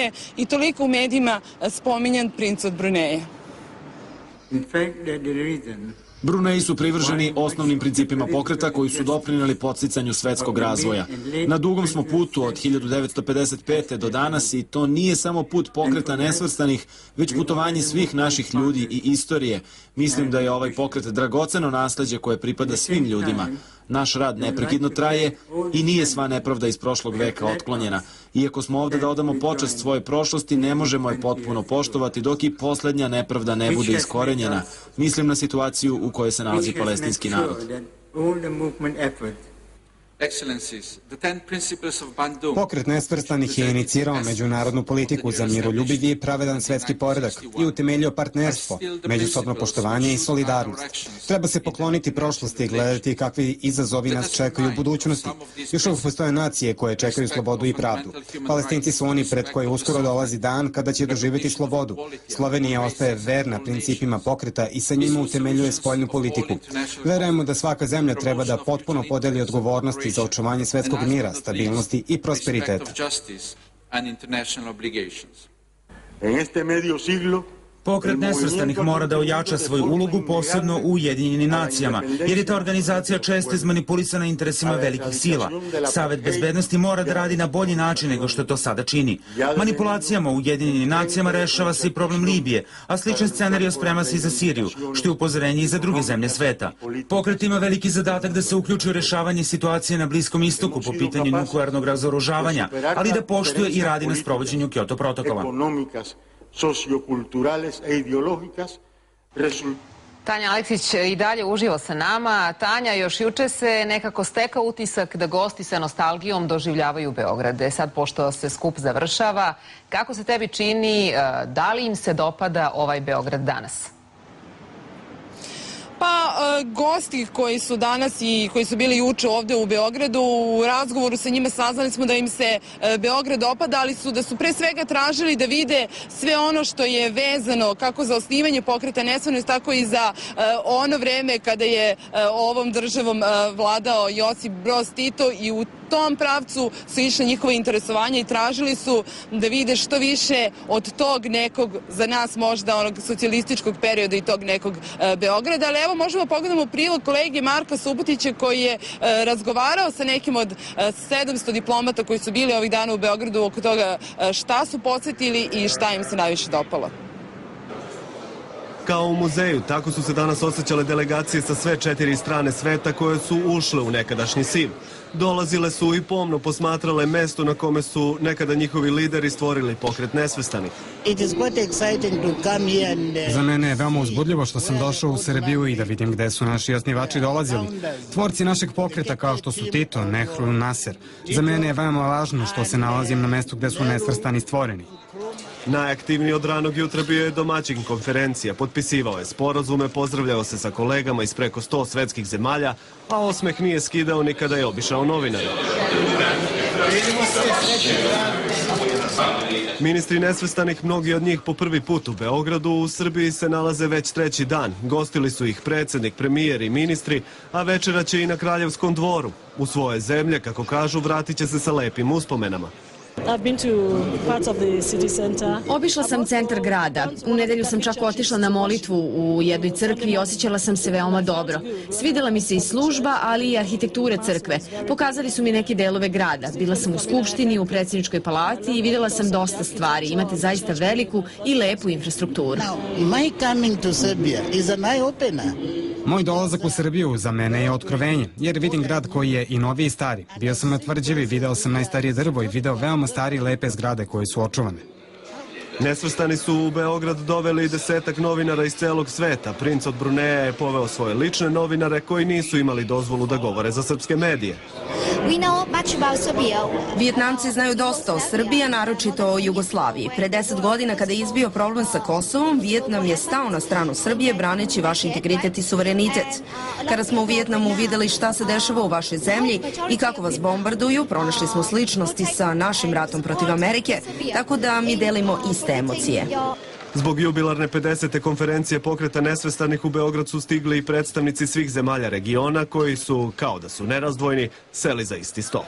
Bruneje i toliko u medijima spominjan princ od Bruneje. Bruneji su privrženi osnovnim principima pokreta koji su doprinijeli podsticanju svetskog razvoja. Na dugom smo putu od 1955. do danas i to nije samo put pokreta nesvrstanih, već putovanje svih naših ljudi i istorije. Mislim da je ovaj pokret dragoceno nasleđe koje pripada svim ljudima. Naš rad neprekidno traje i nije sva nepravda iz prošlog veka otklonjena. Iako smo ovde da odamo počast svoje prošlosti, ne možemo je potpuno poštovati dok i poslednja nepravda ne bude iskorenjena. Mislim na situaciju u kojoj se nalazi palestinski narod. Pokret nesvrstanih je inicirao međunarodnu politiku za miroljubivi i pravedan svetski poredak i utemeljio partnerstvo, međusobno poštovanje i solidarnost. Treba se pokloniti prošlosti i gledati kakvi izazovi nas čekaju u budućnosti. Još uvijek postoje nacije koje čekaju slobodu i pravdu. Palestinci su oni pred koje uskoro dolazi dan kada će doživjeti slobodu. Slovenija ostaje verna principima pokreta i sa njima utemeljuje spoljnu politiku. Verujemo da svaka zemlja treba da potpuno podeli odgovornosti za očuvanje svetskog mira, stabilnosti i prosperiteta. Pokret nesvrstanih mora da ojača svoju ulogu, posebno u Ujedinjenim nacijama, jer je ta organizacija često izmanipulisana interesima velikih sila. Savet bezbednosti mora da radi na bolji način nego što to sada čini. Manipulacijama u Ujedinjenim nacijama rešava se i problem Libije, a sličan scenario sprema se i za Siriju, što je upozorenje i za druge zemlje sveta. Pokret ima veliki zadatak da se uključi u rešavanje situacije na Bliskom istoku po pitanju nuklearnog razoružavanja, ali da poštuje i radi na sprovođenju Kyoto protokola. Socioculturales e ideológicas. Tanja Aleksić i dalje uživo sa nama. Tanja, još juče se nekako stekao utisak da gosti sa nostalgijom doživljavaju Beograde. Sad, pošto se skup završava, kako se tebi čini, da li im se dopada ovaj Beograd danas? Pa, gosti koji su danas i koji su bili juče ovde u Beogradu, u razgovoru sa njima saznali smo da im se Beograd dopada, ali da su pre svega tražili da vide sve ono što je vezano kako za osnivanje pokreta nesvrstanih, tako i za ono vreme kada je ovom državom vladao Josip Broz Tito, i u tom pravcu su išle njihove interesovanja i tražili su da vide što više od tog nekog, za nas možda onog socijalističkog perioda i tog nekog Beograda. Ali evo možemo pogledamo prilog kolege Marka Subotića koji je razgovarao sa nekim od 700 diplomata koji su bili ovih dana u Beogradu oko toga šta su posetili i šta im se najviše dopalo. Kao u muzeju, tako su se danas osjećale delegacije sa sve 4 strane sveta koje su ušle u nekadašnji Sim. Dolazile su i pomno posmatrale mesto na kome su nekada njihovi lideri stvorili pokret nesvrstanih. Za mene je veoma uzbudljivo što sam došao u Srbiju i da vidim gde su naši osnivači dolazili. Tvorci našeg pokreta kao što su Tito, Nehru, Naser. Za mene je veoma važno što se nalazim na mestu gde su nesvrstani stvoreni. Najaktivniji od ranog jutra bio je domaćin konferencija, potpisivao je sporazume, pozdravljao se sa kolegama iz preko 100 svetskih zemalja, a osmeh nije skidao ni kada je obišao novinare. Ministri nesvrstanih, mnogi od njih po prvi put u Beogradu, u Srbiji se nalaze već 3. dan. Gostili su ih predsjednik, premijer i ministri, a večera će i na Kraljevskom dvoru. U svoje zemlje, kako kažu, vratit će se sa lepim uspomenama. Obišla sam centar grada. U nedelju sam čak otišla na molitvu u jednoj crkvi i osjećala sam se veoma dobro. Svidela mi se i služba, ali i arhitektura crkve. Pokazali su mi neke delove grada. Bila sam u Skupštini, u predsjedničkoj palati i videla sam dosta stvari. Imate zaista veliku i lepu infrastrukturu. Moj dolazak u Srbiju za mene je otkrovenje, jer vidim grad koji je i novi i stari. Bio sam na Tvrđavi, video sam najstarije drvo i video veoma stari i lepe zgrade koje su očuvane. Nesvrstani su u Beograd doveli 10-ak novinara iz celog sveta. Princ od Bruneja je poveo svoje lične novinare koji nisu imali dozvolu da govore za srpske medije. Vijetnamci znaju dosta o Srbiji, a naročito o Jugoslaviji. Pre 10 godina kada je izbio problem sa Kosovom, Vijetnam je stao na stranu Srbije braneći vaš integritet i suverenitet. Kada smo u Vijetnamu videli šta se dešava u vašoj zemlji i kako vas bombarduju, pronašli smo sličnosti sa našim ratom protiv Amerike, tako da mi delimo iste emocije. Zbog jubilarne 50. konferencije pokreta nesvrstanih u Beograd su stigli i predstavnici svih zemalja regiona koji su, kao da su nerazdvojni, seli za isti sto.